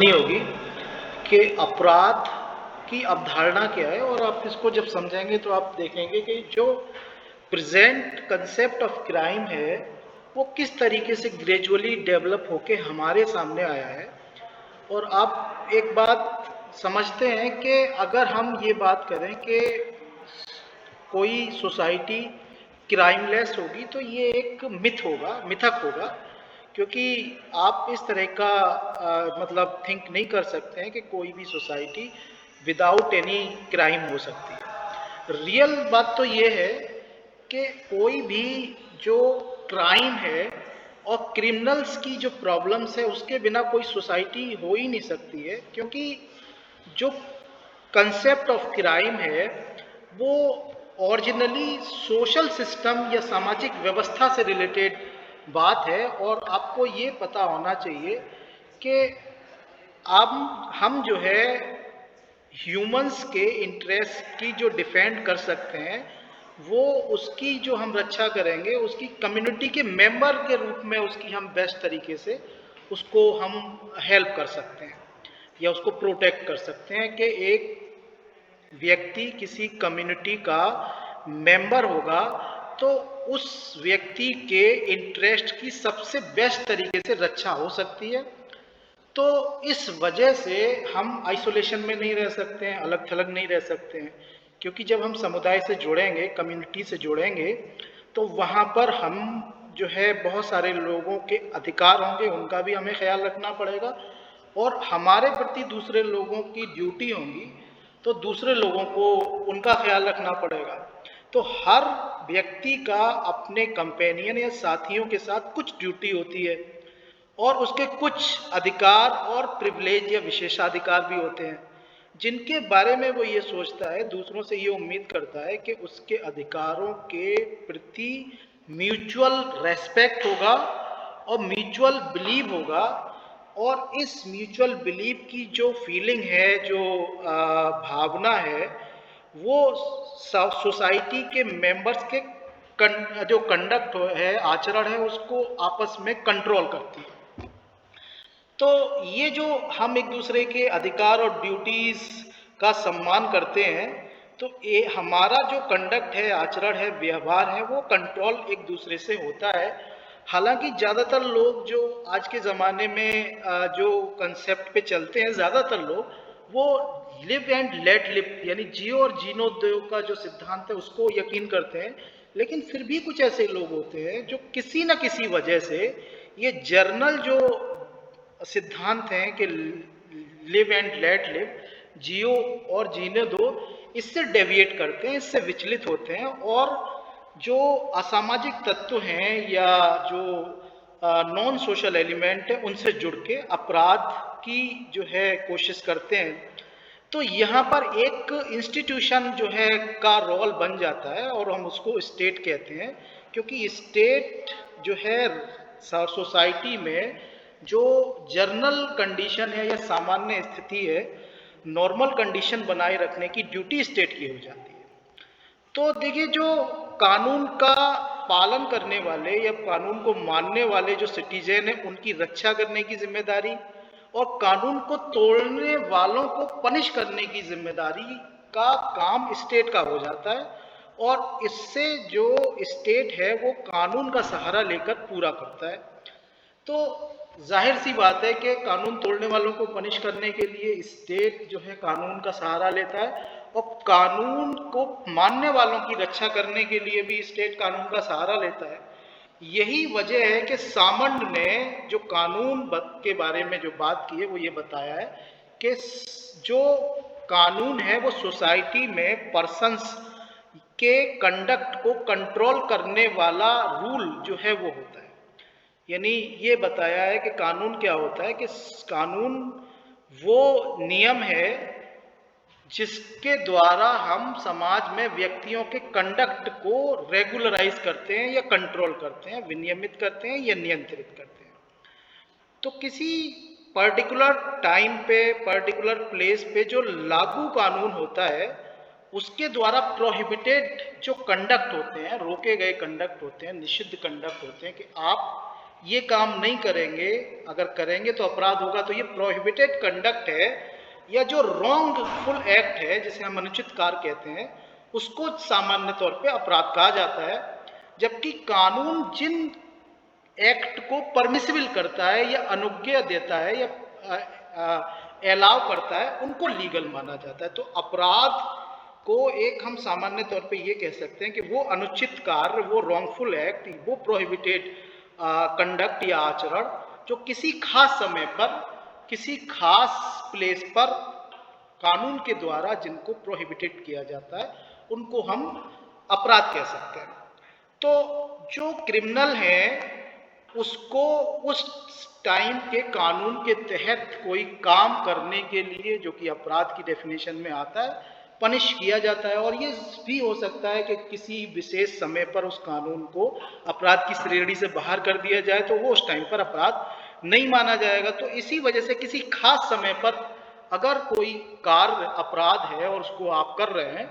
नहीं होगी कि अपराध की अवधारणा क्या है, और आप इसको जब समझेंगे तो आप देखेंगे कि जो प्रेजेंट कंसेप्ट ऑफ क्राइम है वो किस तरीके से ग्रेजुअली डेवलप होके हमारे सामने आया है। और आप एक बात समझते हैं कि अगर हम ये बात करें कि कोई सोसाइटी क्राइमलेस होगी तो ये एक मिथ होगा, मिथक होगा, क्योंकि आप इस तरह का मतलब थिंक नहीं कर सकते हैं कि कोई भी सोसाइटी विदाउट एनी क्राइम हो सकती है। रियल बात तो ये है कि कोई भी जो क्राइम है और क्रिमिनल्स की जो प्रॉब्लम्स है उसके बिना कोई सोसाइटी हो ही नहीं सकती है, क्योंकि जो कंसेप्ट ऑफ क्राइम है वो ओरिजिनली सोशल सिस्टम या सामाजिक व्यवस्था से रिलेटेड बात है। और आपको ये पता होना चाहिए कि हम जो है ह्यूमंस के इंटरेस्ट की जो डिफेंड कर सकते हैं वो उसकी जो हम रक्षा करेंगे उसकी कम्युनिटी के मेंबर के रूप में उसकी हम बेस्ट तरीके से उसको हम हेल्प कर सकते हैं या उसको प्रोटेक्ट कर सकते हैं कि एक व्यक्ति किसी कम्युनिटी का मेंबर होगा तो उस व्यक्ति के इंटरेस्ट की सबसे बेस्ट तरीके से रक्षा हो सकती है। तो इस वजह से हम आइसोलेशन में नहीं रह सकते हैं, अलग थलग नहीं रह सकते हैं, क्योंकि जब हम समुदाय से जुड़ेंगे, कम्युनिटी से जुड़ेंगे, तो वहाँ पर हम जो है बहुत सारे लोगों के अधिकार होंगे, उनका भी हमें ख्याल रखना पड़ेगा, और हमारे प्रति दूसरे लोगों की ड्यूटी होंगी तो दूसरे लोगों को उनका ख्याल रखना पड़ेगा। तो हर व्यक्ति का अपने कंपेनियन या साथियों के साथ कुछ ड्यूटी होती है और उसके कुछ अधिकार और प्रिविलेज या विशेषाधिकार भी होते हैं, जिनके बारे में वो ये सोचता है, दूसरों से ये उम्मीद करता है कि उसके अधिकारों के प्रति म्यूचुअल रेस्पेक्ट होगा और म्यूचुअल बिलीव होगा। और इस म्यूचुअल बिलीव की जो फीलिंग है, जो भावना है, वो सोसाइटी के मेंबर्स के जो कंडक्ट है, आचरण है, उसको आपस में कंट्रोल करती है। तो ये जो हम एक दूसरे के अधिकार और ड्यूटीज का सम्मान करते हैं, तो ये हमारा जो कंडक्ट है, आचरण है, व्यवहार है, वो कंट्रोल एक दूसरे से होता है। हालांकि ज़्यादातर लोग जो आज के ज़माने में जो कंसेप्ट पे चलते हैं, ज़्यादातर लोग वो लिव एंड लेट लिव यानी जियो और जीनो दो का जो सिद्धांत है उसको यकीन करते हैं। लेकिन फिर भी कुछ ऐसे लोग होते हैं जो किसी न किसी वजह से ये जर्नल जो सिद्धांत हैं कि लिव एंड लेट लिव, जियो और जीने दो, इससे डेविएट करते हैं, इससे विचलित होते हैं, और जो असामाजिक तत्व हैं या जो नॉन सोशल एलिमेंट है उनसे जुड़ के अपराध की जो है कोशिश करते हैं। तो यहाँ पर एक इंस्टीट्यूशन जो है का रोल बन जाता है और हम उसको स्टेट कहते हैं, क्योंकि स्टेट जो है सोसाइटी में जो जनरल कंडीशन है या सामान्य स्थिति है, नॉर्मल कंडीशन बनाए रखने की ड्यूटी स्टेट की हो जाती है। तो देखिए, जो कानून का पालन करने वाले या कानून को मानने वाले जो सिटीजन हैं उनकी रक्षा करने की जिम्मेदारी और कानून को तोड़ने वालों को पनिश करने की जिम्मेदारी का काम स्टेट का हो जाता है, और इससे जो स्टेट है वो कानून का सहारा लेकर पूरा करता है। तो जाहिर सी बात है कि कानून तोड़ने वालों को पनिश करने के लिए स्टेट जो है कानून का सहारा लेता है, और कानून को मानने वालों की रक्षा करने के लिए भी स्टेट कानून का सहारा लेता है। यही वजह है कि सामंड ने जो कानून के बारे में जो बात की है वो ये बताया है कि जो कानून है वो सोसाइटी में पर्सन्स के कंडक्ट को कंट्रोल करने वाला रूल जो है वो होता है। यानी ये बताया है कि कानून क्या होता है, कि कानून वो नियम है जिसके द्वारा हम समाज में व्यक्तियों के कंडक्ट को रेगुलराइज करते हैं या कंट्रोल करते हैं, विनियमित करते हैं या नियंत्रित करते हैं। तो किसी पर्टिकुलर टाइम पे, पर्टिकुलर प्लेस पे जो लागू कानून होता है उसके द्वारा प्रोहिबिटेड जो कंडक्ट होते हैं, रोके गए कंडक्ट होते हैं, निषिद्ध कंडक्ट होते हैं, कि आप ये काम नहीं करेंगे, अगर करेंगे तो अपराध होगा, तो ये प्रोहिबिटेड कंडक्ट है या जो रॉन्गफुल एक्ट है जिसे हम अनुचित कार्य कहते हैं, उसको सामान्य तौर पे अपराध कहा जाता है। जबकि कानून जिन एक्ट को परमिसिबल करता है या अनुज्ञा देता है या अलाउ करता है, उनको लीगल माना जाता है। तो अपराध को एक हम सामान्य तौर पे ये कह सकते हैं कि वो अनुचित कार्य, वो रॉन्गफुल एक्ट, वो प्रोहिबिटेड कंडक्ट या आचरण जो किसी खास समय पर, किसी खास प्लेस पर कानून के द्वारा जिनको प्रोहिबिटेड किया जाता है, उनको हम अपराध कह सकते हैं। तो जो क्रिमिनल है उसको उस टाइम के कानून के तहत कोई काम करने के लिए, जो कि अपराध की डेफिनेशन में आता है, पनिश किया जाता है। और ये भी हो सकता है कि किसी विशेष समय पर उस कानून को अपराध की श्रेणी से बाहर कर दिया जाए, तो वो उस टाइम पर अपराध नहीं माना जाएगा। तो इसी वजह से किसी खास समय पर अगर कोई कार्य अपराध है और उसको आप कर रहे हैं,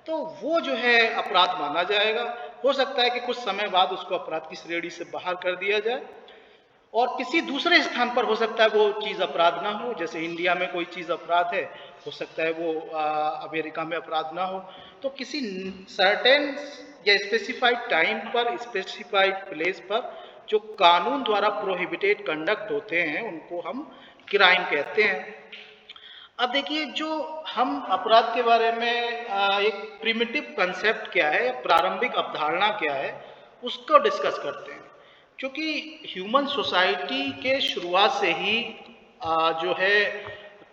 तो वो जो है अपराध माना जाएगा। हो सकता है कि कुछ समय बाद उसको अपराध की श्रेणी से बाहर कर दिया जाए, और किसी दूसरे स्थान पर हो सकता है वो चीज़ अपराध ना हो। जैसे इंडिया में कोई चीज़ अपराध है, हो सकता है वो अमेरिका में अपराध ना हो। तो किसी सर्टेन या स्पेसिफाइड टाइम पर, स्पेसिफाइड प्लेस पर जो कानून द्वारा प्रोहिबिटेड कंडक्ट होते हैं, उनको हम क्राइम कहते हैं। अब देखिए, जो हम अपराध के बारे में एक प्रिमिटिव कंसेप्ट क्या है, प्रारंभिक अवधारणा क्या है, उसको डिस्कस करते हैं। क्योंकि ह्यूमन सोसाइटी के शुरुआत से ही जो है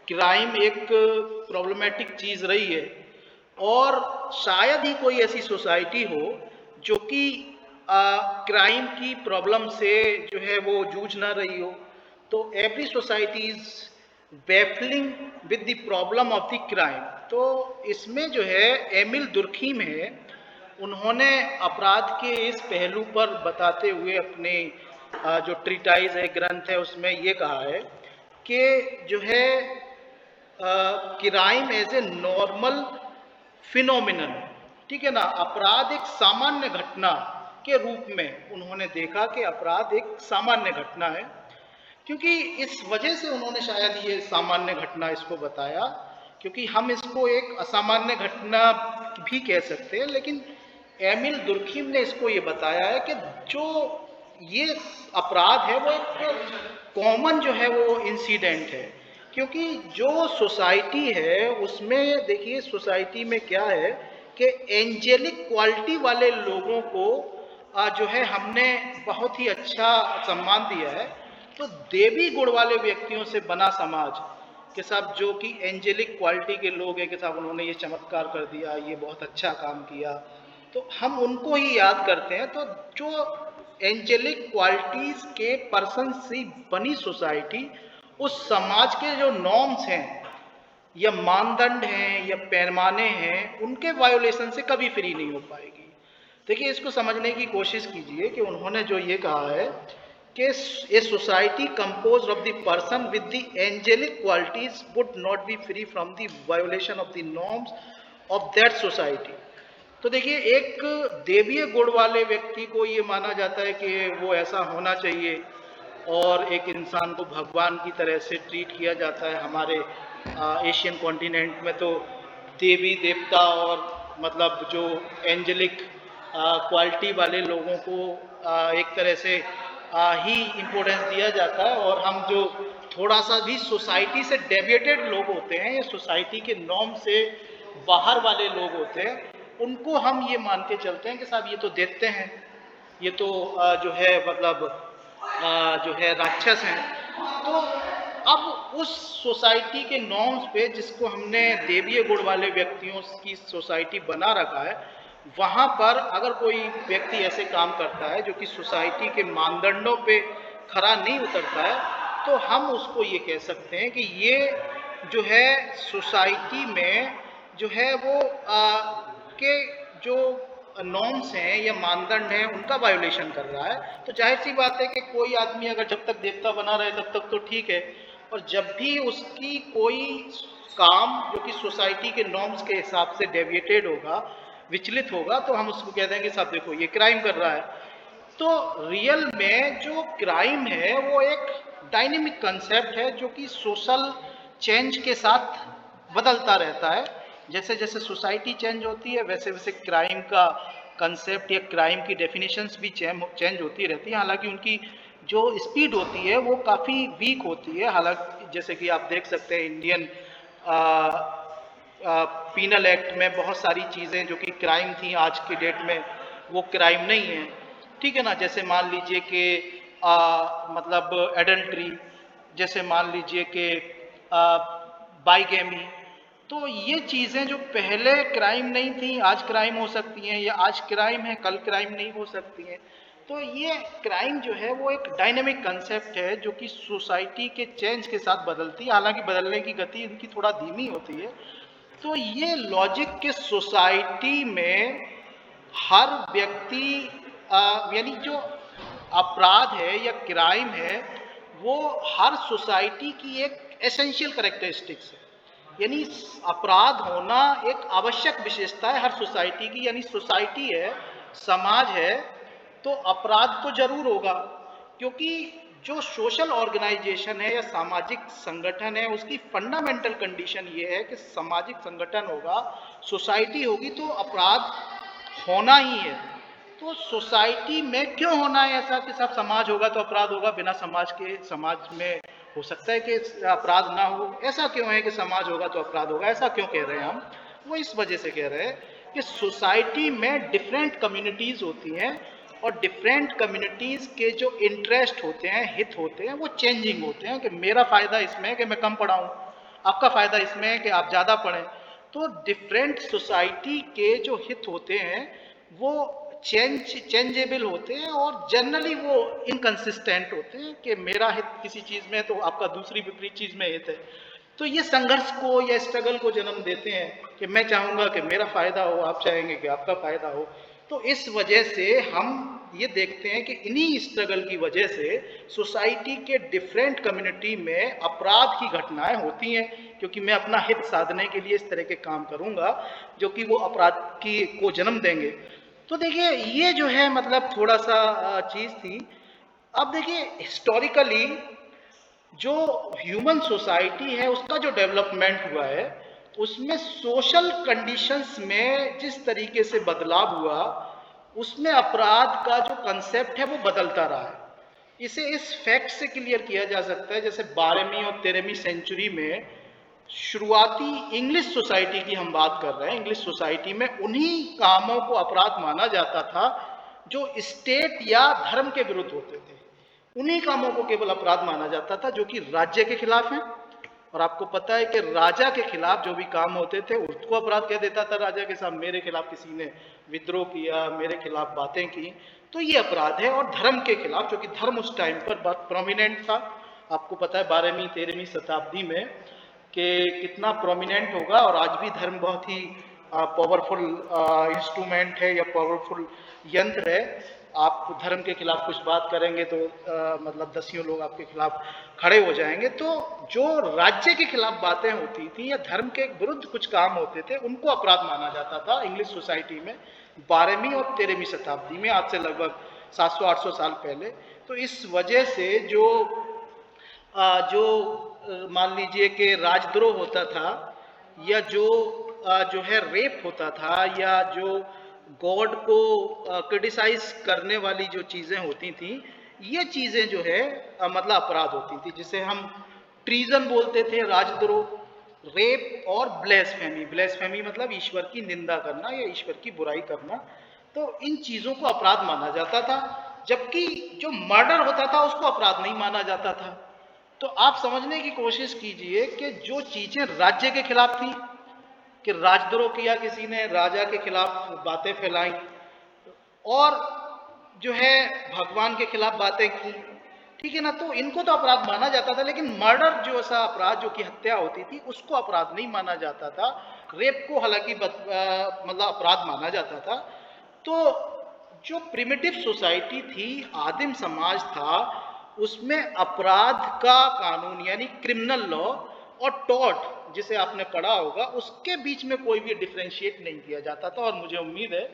क्राइम एक प्रॉब्लमेटिक चीज़ रही है, और शायद ही कोई ऐसी सोसाइटी हो जो कि क्राइम की प्रॉब्लम से जो है वो जूझ ना रही हो। तो every society is baffling with the problem of the crime. तो इसमें जो है एमिल दुर्खीम है, उन्होंने अपराध के इस पहलू पर बताते हुए अपने जो ट्रीटाइज है, ग्रंथ है, उसमें ये कहा है कि जो है crime as a normal phenomenon, ठीक है ना, अपराध एक सामान्य घटना के रूप में उन्होंने देखा कि अपराध एक सामान्य घटना है। क्योंकि इस वजह से उन्होंने शायद ये सामान्य घटना इसको बताया, क्योंकि हम इसको एक असामान्य घटना भी कह सकते हैं, लेकिन एमिल दुर्खीम ने इसको ये बताया है कि जो ये अपराध है वो एक कॉमन जो है वो इंसिडेंट है। क्योंकि जो सोसाइटी है उसमें देखिए, सोसाइटी में क्या है कि एंजेलिक क्वालिटी वाले लोगों को जो है हमने बहुत ही अच्छा सम्मान दिया है। तो देवी गुण वाले व्यक्तियों से बना समाज के साथ, जो कि एंजेलिक क्वालिटी के लोग हैं, के साथ उन्होंने ये चमत्कार कर दिया, ये बहुत अच्छा काम किया, तो हम उनको ही याद करते हैं। तो जो एंजेलिक क्वालिटीज के पर्सन से बनी सोसाइटी, उस समाज के जो नॉर्म्स हैं या मानदंड हैं या पैमाने हैं, उनके वायोलेशन से कभी फ्री नहीं हो पाएगी। देखिए, इसको समझने की कोशिश कीजिए कि उन्होंने जो ये कहा है कि a society compose of the person with the angelic qualities would not be free from the violation of the norms of that society. तो देखिए, एक देवीय गुण वाले व्यक्ति को ये माना जाता है कि वो ऐसा होना चाहिए, और एक इंसान को भगवान की तरह से ट्रीट किया जाता है। हमारे एशियन कॉन्टिनेंट में तो देवी देवता और मतलब जो एंजेलिक क्वालिटी वाले लोगों को एक तरह से ही इम्पोर्टेंस दिया जाता है, और हम जो थोड़ा सा भी सोसाइटी से डेविएटेड लोग होते हैं या सोसाइटी के नॉर्म से बाहर वाले लोग होते हैं, उनको हम ये मान के चलते हैं कि साहब ये तो देखते हैं, ये तो जो है मतलब जो है राक्षस हैं। तो अब उस सोसाइटी के नॉर्म्स पे, जिसको हमने देवीय गुण वाले व्यक्तियों की सोसाइटी बना रखा है, वहाँ पर अगर कोई व्यक्ति ऐसे काम करता है जो कि सोसाइटी के मानदंडों पे खरा नहीं उतरता है, तो हम उसको ये कह सकते हैं कि ये जो है सोसाइटी में जो है वो के जो नॉर्म्स हैं या मानदंड हैं, उनका वायोलेशन कर रहा है। तो जाहिर सी बात है कि कोई आदमी अगर जब तक देवता बना रहे तब तक तो ठीक है, और जब भी उसकी कोई काम जो कि सोसाइटी के नॉर्म्स के हिसाब से डेविएटेड होगा, विचलित होगा, तो हम उसको कहते हैं कि साहब देखो ये क्राइम कर रहा है। तो रियल में जो क्राइम है वो एक डायनेमिक कंसेप्ट है जो कि सोशल चेंज के साथ बदलता रहता है। जैसे जैसे सोसाइटी चेंज होती है वैसे वैसे क्राइम का कंसेप्ट या क्राइम की डेफिनेशंस भी चेंज होती रहती है। हालांकि उनकी जो स्पीड होती है वो काफ़ी वीक होती है। हालांकि जैसे कि आप देख सकते हैं इंडियन पीनल एक्ट में बहुत सारी चीज़ें जो कि क्राइम थी आज की डेट में वो क्राइम नहीं है। ठीक है ना, जैसे मान लीजिए कि मतलब एडल्ट्री, जैसे मान लीजिए कि बाइगेमी। तो ये चीज़ें जो पहले क्राइम नहीं थी आज क्राइम हो सकती हैं, या आज क्राइम है कल क्राइम नहीं हो सकती हैं। तो ये क्राइम जो है वो एक डायनेमिक कंसेप्ट है जो कि सोसाइटी के चेंज के साथ बदलती है। हालांकि बदलने की गति इनकी थोड़ा धीमी होती है। तो ये लॉजिक के सोसाइटी में हर व्यक्ति यानी जो अपराध है या क्राइम है वो हर सोसाइटी की एक एसेंशियल करेक्टरिस्टिक्स है। यानी अपराध होना एक आवश्यक विशेषता है हर सोसाइटी की। यानी सोसाइटी है, समाज है, तो अपराध तो जरूर होगा, क्योंकि जो सोशल ऑर्गेनाइजेशन है या सामाजिक संगठन है उसकी फंडामेंटल कंडीशन ये है कि सामाजिक संगठन होगा, सोसाइटी होगी, तो अपराध होना ही है। तो सोसाइटी में क्यों होना है ऐसा कि सब समाज होगा तो अपराध होगा, बिना समाज के समाज में हो सकता है कि अपराध ना हो? ऐसा क्यों है कि समाज होगा तो अपराध होगा? ऐसा क्यों कह रहे हैं हम? वो इस वजह से कह रहे हैं कि सोसाइटी में डिफरेंट कम्युनिटीज होती हैं और डिफरेंट कम्युनिटीज के जो इंटरेस्ट होते हैं, हित होते हैं, वो चेंजिंग होते हैं। कि मेरा फायदा इसमें है कि मैं कम पढ़ाऊं, आपका फायदा इसमें है कि आप ज्यादा पढ़ें। तो डिफरेंट सोसाइटी के जो हित होते हैं वो चेंजेबल होते हैं और जनरली वो इनकंसिस्टेंट होते हैं कि मेरा हित किसी चीज में है तो आपका दूसरी विपरीत चीज में हित है। तो ये संघर्ष को या स्ट्रगल को जन्म देते हैं कि मैं चाहूंगा कि मेरा फायदा हो, आप चाहेंगे कि आपका फायदा हो। तो इस वजह से हम ये देखते हैं कि इन्हीं स्ट्रगल की वजह से सोसाइटी के डिफरेंट कम्युनिटी में अपराध की घटनाएं होती हैं, क्योंकि मैं अपना हित साधने के लिए इस तरह के काम करूंगा जो कि वो अपराध की को जन्म देंगे। तो देखिए ये जो है मतलब थोड़ा सा चीज थी। अब देखिए हिस्टोरिकली जो ह्यूमन सोसाइटी है उसका जो डेवलपमेंट हुआ है उसमें सोशल कंडीशंस में जिस तरीके से बदलाव हुआ उसमें अपराध का जो कंसेप्ट है वो बदलता रहा है। इसे इस फैक्ट से क्लियर किया जा सकता है, जैसे 12वीं और 13वीं सेंचुरी में शुरुआती इंग्लिश सोसाइटी की हम बात कर रहे हैं। इंग्लिश सोसाइटी में उन्हीं कामों को अपराध माना जाता था जो स्टेट या धर्म के विरुद्ध होते थे। उन्हीं कामों को केवल अपराध माना जाता था जो कि राज्य के खिलाफ हैं। और आपको पता है कि राजा के खिलाफ जो भी काम होते थे उसको अपराध कह देता था राजा के साथ। मेरे खिलाफ किसी ने विद्रोह किया, मेरे खिलाफ बातें की, तो ये अपराध है। और धर्म के खिलाफ, क्योंकि धर्म उस टाइम पर बहुत प्रोमिनेंट था। आपको पता है 12वीं 13वीं शताब्दी में कि कितना प्रोमिनेंट होगा। और आज भी धर्म बहुत ही पावरफुल इंस्ट्रूमेंट है या पावरफुल यंत्र है। आप धर्म के खिलाफ कुछ बात करेंगे तो मतलब दसियों लोग आपके खिलाफ खड़े हो जाएंगे। तो जो राज्य के खिलाफ बातें होती थी या धर्म के विरुद्ध कुछ काम होते थे उनको अपराध माना जाता था इंग्लिश सोसाइटी में 12वीं और 13वीं शताब्दी में, आज से लगभग 700-800 साल पहले। तो इस वजह से जो मान लीजिए कि राजद्रोह होता था या जो है रेप होता था या जो गॉड को क्रिटिसाइज करने वाली जो चीज़ें होती थी, ये चीज़ें जो है मतलब अपराध होती थी, जिसे हम ट्रीजन बोलते थे, राजद्रोह, रेप और ब्लेसफेमी। ब्लेसफेमी मतलब ईश्वर की निंदा करना या ईश्वर की बुराई करना। तो इन चीज़ों को अपराध माना जाता था, जबकि जो मर्डर होता था उसको अपराध नहीं माना जाता था। तो आप समझने की कोशिश कीजिए कि जो चीज़ें राज्य के खिलाफ थी, कि राजद्रोह किया किसी ने, राजा के खिलाफ बातें फैलाई, और जो है भगवान के खिलाफ बातें की, ठीक है ना, तो इनको तो अपराध माना जाता था। लेकिन मर्डर जो ऐसा अपराध जो कि हत्या होती थी उसको अपराध नहीं माना जाता था। रेप को हालांकि मतलब अपराध माना जाता था। तो जो प्रिमिटिव सोसाइटी थी, आदिम समाज था, उसमें अपराध का कानून यानी क्रिमिनल लॉ और टॉर्ट जिसे आपने पढ़ा होगा उसके बीच में कोई भी डिफ्रेंशिएट नहीं किया जाता था। और मुझे उम्मीद है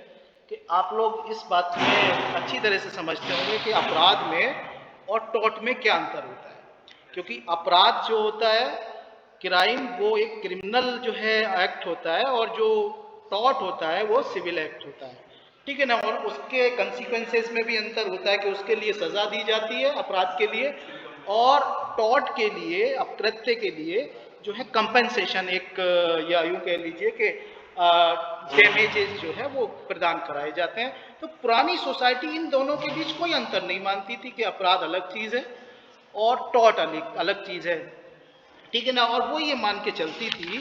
कि आप लोग इस बात में अच्छी तरह से समझते होंगे कि अपराध में और टॉर्ट में क्या अंतर होता है। क्योंकि अपराध जो होता है, क्राइम, वो एक क्रिमिनल जो है एक्ट होता है, और जो टॉर्ट होता है वो सिविल एक्ट होता है, ठीक है ना। और उसके कंसिक्वेंसेस में भी अंतर होता है कि उसके लिए सजा दी जाती है अपराध के लिए, और टॉर्ट के लिए, अपकृत्य के लिए जो है कंपेंसेशन, एक या यूं कह लीजिए कि डैमेजेस जो है वो प्रदान कराए जाते हैं। तो पुरानी सोसाइटी इन दोनों के बीच कोई अंतर नहीं मानती थी कि अपराध अलग चीज है और टॉर्ट अलग अलग चीज है, ठीक है ना। और वो ये मान के चलती थी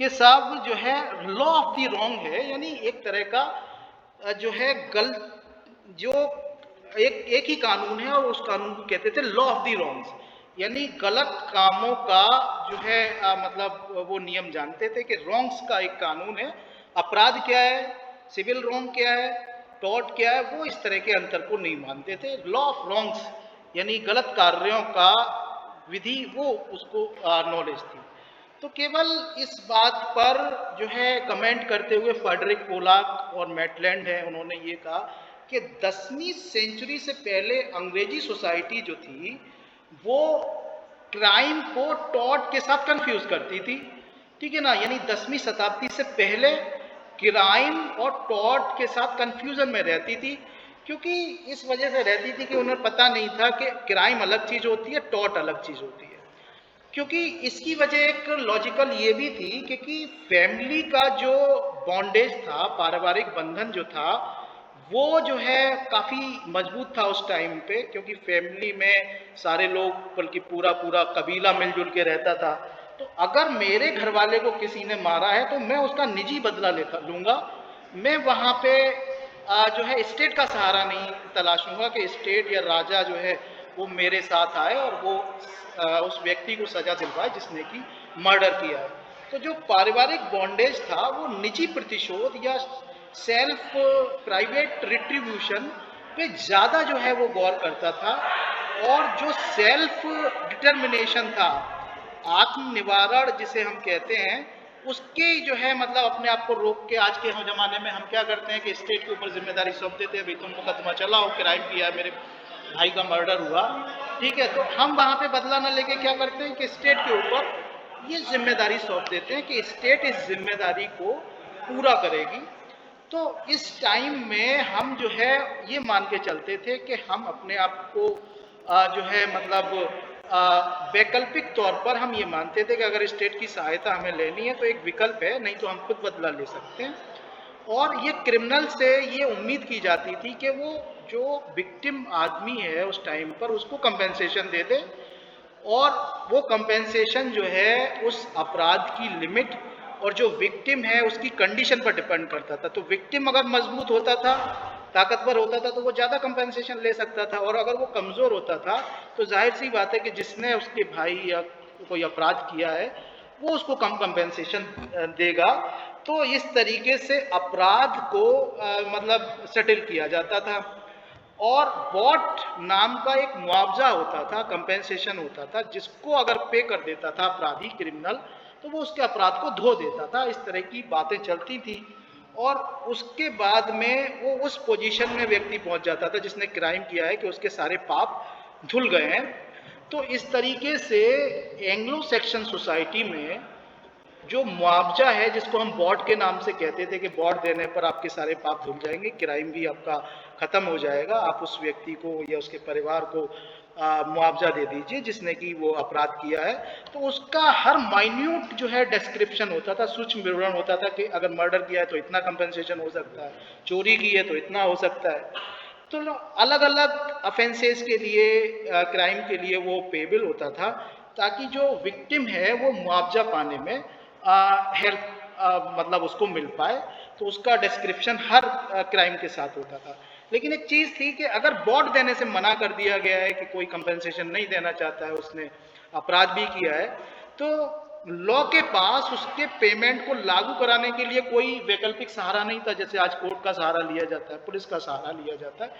कि सब जो है लॉ ऑफ द रॉन्ग है, यानी एक तरह का जो है गलत, जो एक ही कानून है, और उस कानून को कहते थे लॉ ऑफ द रॉन्ग्स, यानी गलत कामों का जो है मतलब वो नियम जानते थे कि रॉन्ग्स का एक कानून है, अपराध क्या है, सिविल रॉन्ग क्या है, टॉर्ट क्या है, वो इस तरह के अंतर को नहीं मानते थे। लॉ ऑफ रॉन्ग्स यानी गलत कार्यों का विधि, वो उसको नॉलेज थी। तो केवल इस बात पर जो है कमेंट करते हुए फ्रेडरिक पोलाक और मैटलैंड है, उन्होंने ये कहा कि 10वीं सेंचुरी से पहले अंग्रेजी सोसाइटी जो थी वो क्राइम को टॉर्ट के साथ कंफ्यूज करती थी, ठीक है ना। यानी 10वीं शताब्दी से पहले क्राइम और टॉर्ट के साथ कंफ्यूजन में रहती थी, क्योंकि इस वजह से रहती थी कि उन्हें पता नहीं था कि क्राइम अलग चीज होती है, टॉर्ट अलग चीज होती है। क्योंकि इसकी वजह एक लॉजिकल ये भी थी, क्योंकि फैमिली का जो बॉन्डेज था, पारिवारिक बंधन जो था, वो जो है काफ़ी मजबूत था उस टाइम पे, क्योंकि फैमिली में सारे लोग, बल्कि पूरा पूरा कबीला मिलजुल के रहता था। तो अगर मेरे घर वाले को किसी ने मारा है तो मैं उसका निजी बदला लूंगा। मैं वहाँ पे जो है स्टेट का सहारा नहीं तलाशूंगा कि स्टेट या राजा जो है वो मेरे साथ आए और वो उस व्यक्ति को सजा दिलवाए जिसने कि मर्डर किया है। तो जो पारिवारिक बॉन्डेज था वो निजी प्रतिशोध या सेल्फ प्राइवेट रिट्रीब्यूशन पे ज़्यादा जो है वो गौर करता था, और जो सेल्फ डिटर्मिनेशन था, आत्म निवारण जिसे हम कहते हैं, उसके जो है मतलब अपने आप को रोक के, आज के ज़माने में हम क्या करते हैं कि स्टेट के ऊपर जिम्मेदारी सौंप देते हैं, भाई तुम मुकदमा चलाओ, क्राइम किया, मेरे भाई का मर्डर हुआ, ठीक है। तो हम वहाँ पे बदला न लेके क्या करते हैं कि स्टेट के ऊपर ये जिम्मेदारी सौंप देते हैं कि स्टेट इस जिम्मेदारी को पूरा करेगी। तो इस टाइम में हम जो है ये मान के चलते थे कि हम अपने आप को जो है मतलब वैकल्पिक तौर पर हम ये मानते थे कि अगर स्टेट की सहायता हमें लेनी है तो एक विकल्प है, नहीं तो हम खुद बदला ले सकते हैं। और ये क्रिमिनल से ये उम्मीद की जाती थी कि वो जो विक्टिम आदमी है उस टाइम पर उसको कंपेंसेशन दे दे, और वो कंपेंसेशन जो है उस अपराध की लिमिट और जो विक्टिम है उसकी कंडीशन पर डिपेंड करता था। तो विक्टिम अगर मजबूत होता था, ताकतवर होता था, तो वो ज़्यादा कंपेंसेशन ले सकता था, और अगर वो कमज़ोर होता था तो जाहिर सी बात है कि जिसने उसके भाई या कोई अपराध किया है वो उसको कम कंपेंसेशन देगा। तो इस तरीके से अपराध को मतलब सेटल किया जाता था। और वॉट नाम का एक मुआवजा होता था, कंपेंसेशन होता था, जिसको अगर पे कर देता था अपराधी, क्रिमिनल, तो वो उसके अपराध को धो देता था। इस तरह की बातें चलती थी, और उसके बाद में वो उस पोजीशन में व्यक्ति पहुंच जाता था जिसने क्राइम किया है कि उसके सारे पाप धुल गए हैं। तो इस तरीके से एंग्लो सेक्शन सोसाइटी में जो मुआवजा है, जिसको हम बॉड के नाम से कहते थे कि बॉड देने पर आपके सारे पाप धुल जाएंगे, क्राइम भी आपका खत्म हो जाएगा, आप उस व्यक्ति को या उसके परिवार को मुआवजा दे दीजिए जिसने कि वो अपराध किया है। तो उसका हर माइन्यूट जो है डिस्क्रिप्शन होता था, सूक्ष्म विवरण होता था कि अगर मर्डर किया है तो इतना कंपेंसेशन हो सकता है, चोरी की है तो इतना हो सकता है। तो अलग अलग अफेंसेस के लिए, क्राइम के लिए वो पेबल होता था, ताकि जो विक्टिम है वो मुआवजा पाने में हेल्प मतलब उसको मिल पाए। तो उसका डिस्क्रिप्शन हर क्राइम के साथ होता था। लेकिन एक चीज़ थी कि अगर बॉड देने से मना कर दिया गया है कि कोई कंपेंसेशन नहीं देना चाहता है, उसने अपराध भी किया है, तो लॉ के पास उसके पेमेंट को लागू कराने के लिए कोई वैकल्पिक सहारा नहीं था। जैसे आज कोर्ट का सहारा लिया जाता है, पुलिस का सहारा लिया जाता है,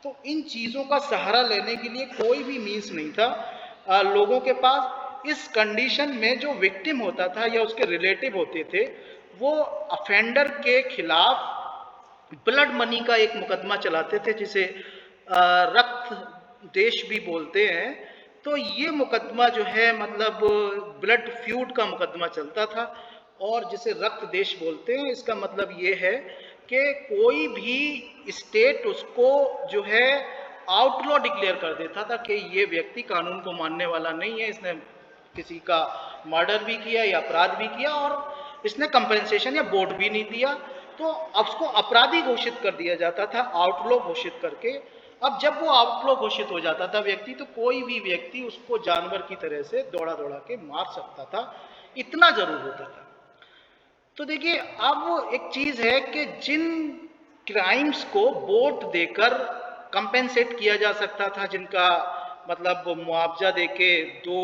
तो इन चीज़ों का सहारा लेने के लिए कोई भी मीन्स नहीं था लोगों के पास। इस कंडीशन में जो विक्टिम होता था या उसके रिलेटिव होते थे, वो अफेंडर के खिलाफ ब्लड मनी का एक मुकदमा चलाते थे जिसे रक्त देश भी बोलते हैं। तो ये मुकदमा जो है मतलब ब्लड फ्यूड का मुकदमा चलता था, और जिसे रक्त देश बोलते हैं इसका मतलब ये है कि कोई भी स्टेट उसको जो है आउटलॉ डिक्लेयर कर देता था कि ये व्यक्ति कानून को मानने वाला नहीं है, इसने किसी का मर्डर भी किया या अपराध भी किया और इसने कंपेंसेशन या वोट भी नहीं दिया, तो अब उसको अपराधी घोषित कर दिया जाता था, आउटलॉ घोषित करके। अब जब वो आउटलॉ घोषित हो जाता था व्यक्ति, तो कोई भी व्यक्ति उसको जानवर की तरह से दौड़ा दौड़ा के मार सकता था, इतना जरूर होता था। तो देखिए, अब एक चीज है कि जिन क्राइम्स को वोट देकर कंपेंसेट किया जा सकता था, जिनका मतलब मुआवजा देके दो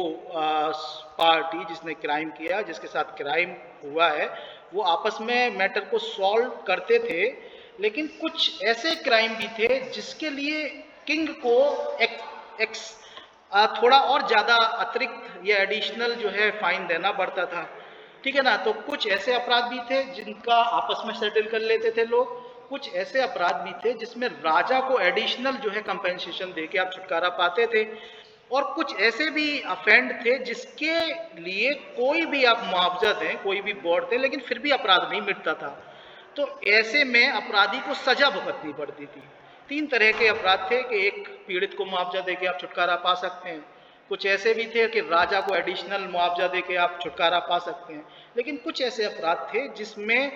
पार्टी जिसने क्राइम किया, जिसके साथ क्राइम हुआ है, वो आपस में मैटर को सॉल्व करते थे। लेकिन कुछ ऐसे क्राइम भी थे जिसके लिए किंग को थोड़ा और ज्यादा अतिरिक्त या एडिशनल जो है फाइन देना पड़ता था, ठीक है ना। तो कुछ ऐसे अपराध भी थे जिनका आपस में सेटल कर लेते थे लोग, कुछ ऐसे अपराध भी थे जिसमें राजा को एडिशनल जो है कंपेंसेशन देके आप छुटकारा पाते थे, और कुछ ऐसे भी अफेंड थे जिसके लिए कोई भी आप मुआवजा दें, कोई भी बोर्ड दें, लेकिन फिर भी अपराध नहीं मिटता था। तो ऐसे में अपराधी को सजा भुगतनी पड़ती थी। तीन तरह के अपराध थे कि एक पीड़ित को मुआवजा देके आप छुटकारा पा सकते हैं, कुछ ऐसे भी थे कि राजा को एडिशनल मुआवजा देके आप छुटकारा पा सकते हैं, लेकिन कुछ ऐसे अपराध थे जिसमें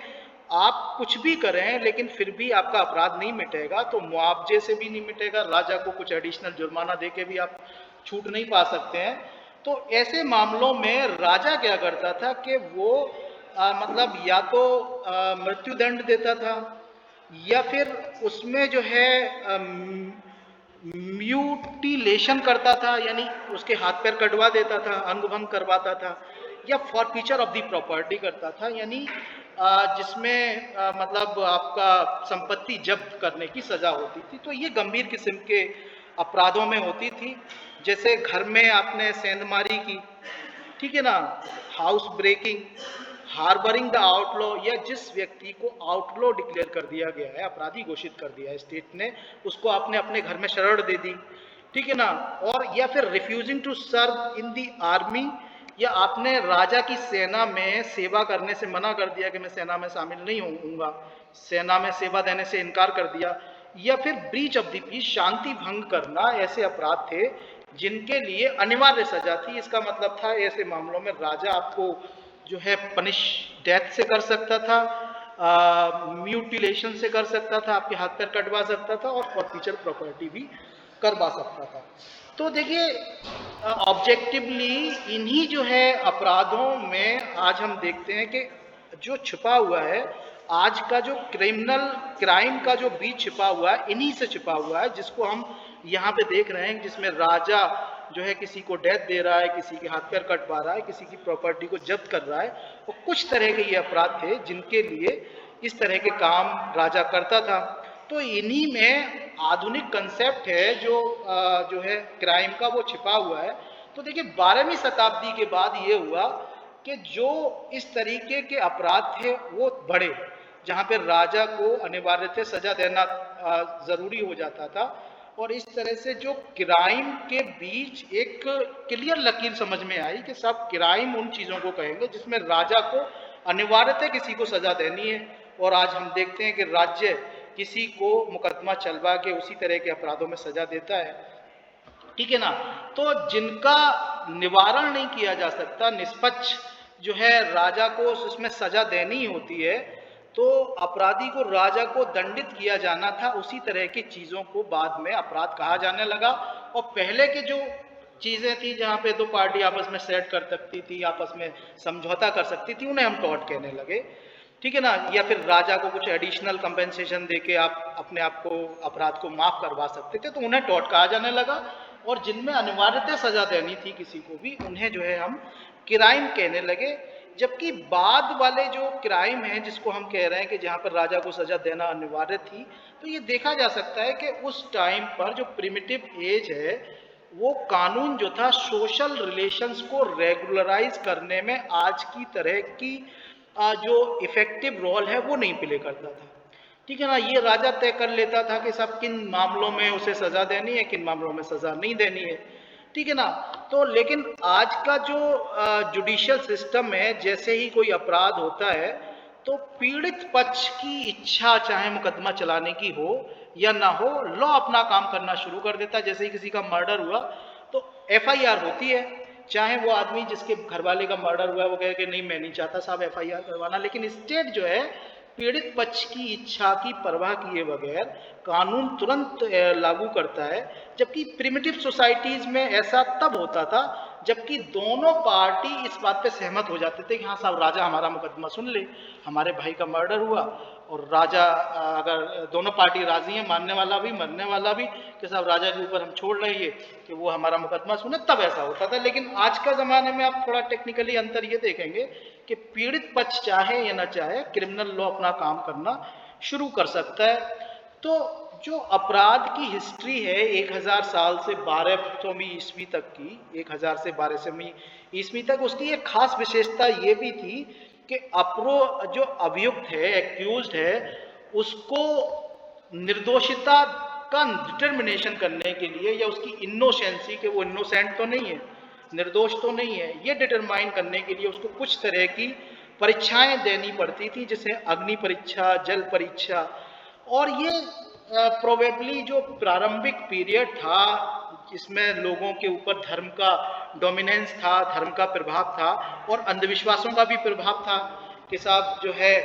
आप कुछ भी करें लेकिन फिर भी आपका अपराध नहीं मिटेगा, तो मुआवजे से भी नहीं मिटेगा, राजा को कुछ एडिशनल जुर्माना देके भी आप छूट नहीं पा सकते हैं। तो ऐसे मामलों में राजा क्या करता था कि वो मतलब या तो मृत्युदंड देता था, या फिर उसमें जो है म्यूटिलेशन करता था, यानी उसके हाथ पैर कटवा देता था, अंग भंग करवाता था, या फॉरफीचर ऑफ द प्रॉपर्टी करता था, यानी जिसमें मतलब आपका संपत्ति जब्त करने की सजा होती थी। तो ये गंभीर किस्म के अपराधों में होती थी, जैसे घर में आपने सेंधमारी की, ठीक है ना, house breaking, harbouring the outlaw, या जिस व्यक्ति को आउटलॉ डिक्लेयर कर दिया गया है, अपराधी घोषित कर दिया है स्टेट ने, उसको आपने अपने घर में शरण दे दी, ठीक है ना, और या फिर refusing to serve in the army, या आपने राजा की सेना में सेवा करने से मना कर दिया कि मैं सेना में शामिल नहीं होऊंगा, सेना में सेवा देने से इनकार कर दिया, या फिर ब्रीच ऑफ द पीस, शांति भंग करना, ऐसे अपराध थे जिनके लिए अनिवार्य सजा थी। इसका मतलब था ऐसे मामलों में राजा आपको जो है पनिश डेथ से कर सकता था, म्यूटिलेशन से कर सकता था, आपके हाथ पैर कटवा सकता था, और फॉरफीचर प्रॉपर्टी भी करवा सकता था। तो देखिए, ऑब्जेक्टिवली इन्हीं जो है अपराधों में आज हम देखते हैं कि जो छिपा हुआ है, आज का जो क्रिमिनल क्राइम का जो बीज छिपा हुआ है, इन्हीं से छिपा हुआ है, जिसको हम यहाँ पे देख रहे हैं, जिसमें राजा जो है किसी को डेथ दे रहा है, किसी के हाथ पैर कटवा रहा है, किसी की प्रॉपर्टी को जब्त कर रहा है, और कुछ तरह के ये अपराध थे जिनके लिए इस तरह के काम राजा करता था। तो इन्हीं में आधुनिक कंसेप्ट है जो है क्राइम का, वो छिपा हुआ है। तो देखिए, 12वीं शताब्दी के बाद ये हुआ कि जो इस तरीके के अपराध थे वो बढ़े, जहाँ पे राजा को अनिवार्य थे सजा देना जरूरी हो जाता था, और इस तरह से जो क्राइम के बीच एक क्लियर लकीर समझ में आई कि सब क्राइम उन चीज़ों को कहेंगे जिसमें राजा को अनिवार्यतः किसी को सजा देनी है। और आज हम देखते हैं कि राज्य किसी को मुकदमा चलवा के उसी तरह के अपराधों में सजा देता है, ठीक है ना। तो जिनका निवारण नहीं किया जा सकता, निष्पक्ष जो है राजा को उसमें सजा देनी होती है, तो अपराधी को राजा को दंडित किया जाना था। उसी तरह की चीजों को बाद में अपराध कहा जाने लगा, और पहले के जो चीजें थी जहाँ पे दो पार्टी आपस में सेट कर सकती थी, आपस में समझौता कर सकती थी, उन्हें हम टॉर्ट कहने लगे, ठीक है ना। या फिर राजा को कुछ एडिशनल कंपेंसेशन देके आप अपने आप को अपराध को माफ करवा सकते थे, तो उन्हें टॉर्ट कहा जाने लगा। और जिनमें अनिवार्यतः सजा देनी थी किसी को भी, उन्हें जो है हम क्राइम कहने लगे। जबकि बाद वाले जो क्राइम है जिसको हम कह रहे हैं कि जहाँ पर राजा को सजा देना अनिवार्य थी, तो ये देखा जा सकता है कि उस टाइम पर जो प्रिमिटिव एज है, वो कानून जो था सोशल रिलेशंस को रेगुलराइज करने में आज की तरह की जो इफेक्टिव रोल है वो नहीं प्ले करता था, ठीक है ना। ये राजा तय कर लेता था कि साहब किन मामलों में उसे सजा देनी है, किन मामलों में सजा नहीं देनी है, ठीक है ना। तो लेकिन आज का जो जुडिशियल सिस्टम है, जैसे ही कोई अपराध होता है तो पीड़ित पक्ष की इच्छा, चाहे मुकदमा चलाने की हो या ना हो, लॉ अपना काम करना शुरू कर देता है। जैसे ही किसी का मर्डर हुआ तो एफआईआर होती है, चाहे वो आदमी जिसके घर वाले का मर्डर हुआ है वो कहे कि नहीं मैं नहीं चाहता साहब एफआईआर करवाना, लेकिन स्टेट जो है पीड़ित पक्ष की इच्छा की परवाह किए बगैर कानून तुरंत लागू करता है। जबकि प्रिमिटिव सोसाइटीज में ऐसा तब होता था जबकि दोनों पार्टी इस बात पे सहमत हो जाते थे कि हाँ साहब राजा हमारा मुकदमा सुन ले, हमारे भाई का मर्डर हुआ और राजा अगर दोनों पार्टी राजी है, मानने वाला भी मरने वाला भी, कि साहब राजा के ऊपर हम छोड़ रहे हैं कि वो हमारा मुकदमा सुने, तब ऐसा होता था। लेकिन आज का ज़माने में आप थोड़ा टेक्निकली अंतर ये देखेंगे कि पीड़ित पक्ष चाहे या ना चाहे क्रिमिनल लॉ अपना काम करना शुरू कर सकता है। तो जो अपराध की हिस्ट्री है 1000 साल से 1200वीं ईस्वी तक की, 1000 से 1200वीं ईस्वी तक, उसकी एक खास विशेषता ये भी थी कि जो अभियुक्त है, एक्यूज्ड है, उसको निर्दोषिता का डिटर्मिनेशन करने के लिए या उसकी इनोसेंसी के वो इनोसेंट तो नहीं है, निर्दोष तो नहीं है, ये डिटरमाइन करने के लिए उसको कुछ तरह की परीक्षाएं देनी पड़ती थी, जैसे अग्नि परीक्षा, जल परीक्षा। और ये प्रोबेबली जो प्रारंभिक पीरियड था जिसमें लोगों के ऊपर धर्म का डोमिनेंस था, धर्म का प्रभाव था और अंधविश्वासों का भी प्रभाव था कि साहब जो है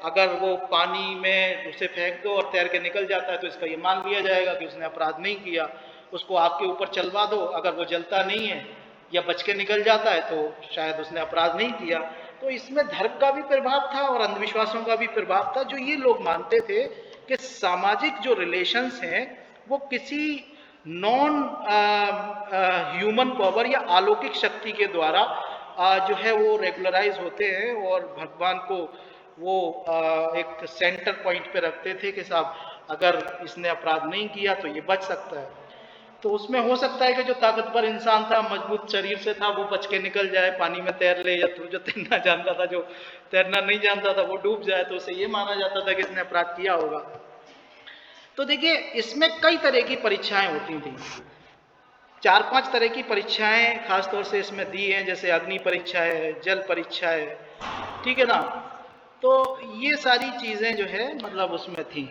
अगर वो पानी में उसे फेंक दो और तैर के निकल जाता है तो इसका ये मान लिया जाएगा कि उसने अपराध नहीं किया, उसको आग के ऊपर चलवा दो, अगर वो जलता नहीं है या बच के निकल जाता है तो शायद उसने अपराध नहीं किया। तो इसमें धर्म का भी प्रभाव था और अंधविश्वासों का भी प्रभाव था, जो ये लोग मानते थे कि सामाजिक जो रिलेशंस हैं वो किसी नॉन ह्यूमन पावर या अलौकिक शक्ति के द्वारा जो है वो रेगुलराइज होते हैं और भगवान को वो एक सेंटर पॉइंट पे रखते थे कि साहब अगर इसने अपराध नहीं किया तो ये बच सकता है। तो उसमें हो सकता है कि जो ताकतवर इंसान था, मजबूत शरीर से था, वो बच के निकल जाए, पानी में तैर ले, या तो जो तैरना जानता था, जो तैरना नहीं जानता था वो डूब जाए, तो उसे ये माना जाता था कि इसने अपराध किया होगा। तो देखिए इसमें कई तरह की परीक्षाएं होती थी, 4-5 तरह की परीक्षाएं खासतौर से इसमें दी हैं, जैसे अग्नि परीक्षा है, जल परीक्षा है, ठीक है ना। तो ये सारी चीजें जो है मतलब उसमें थी।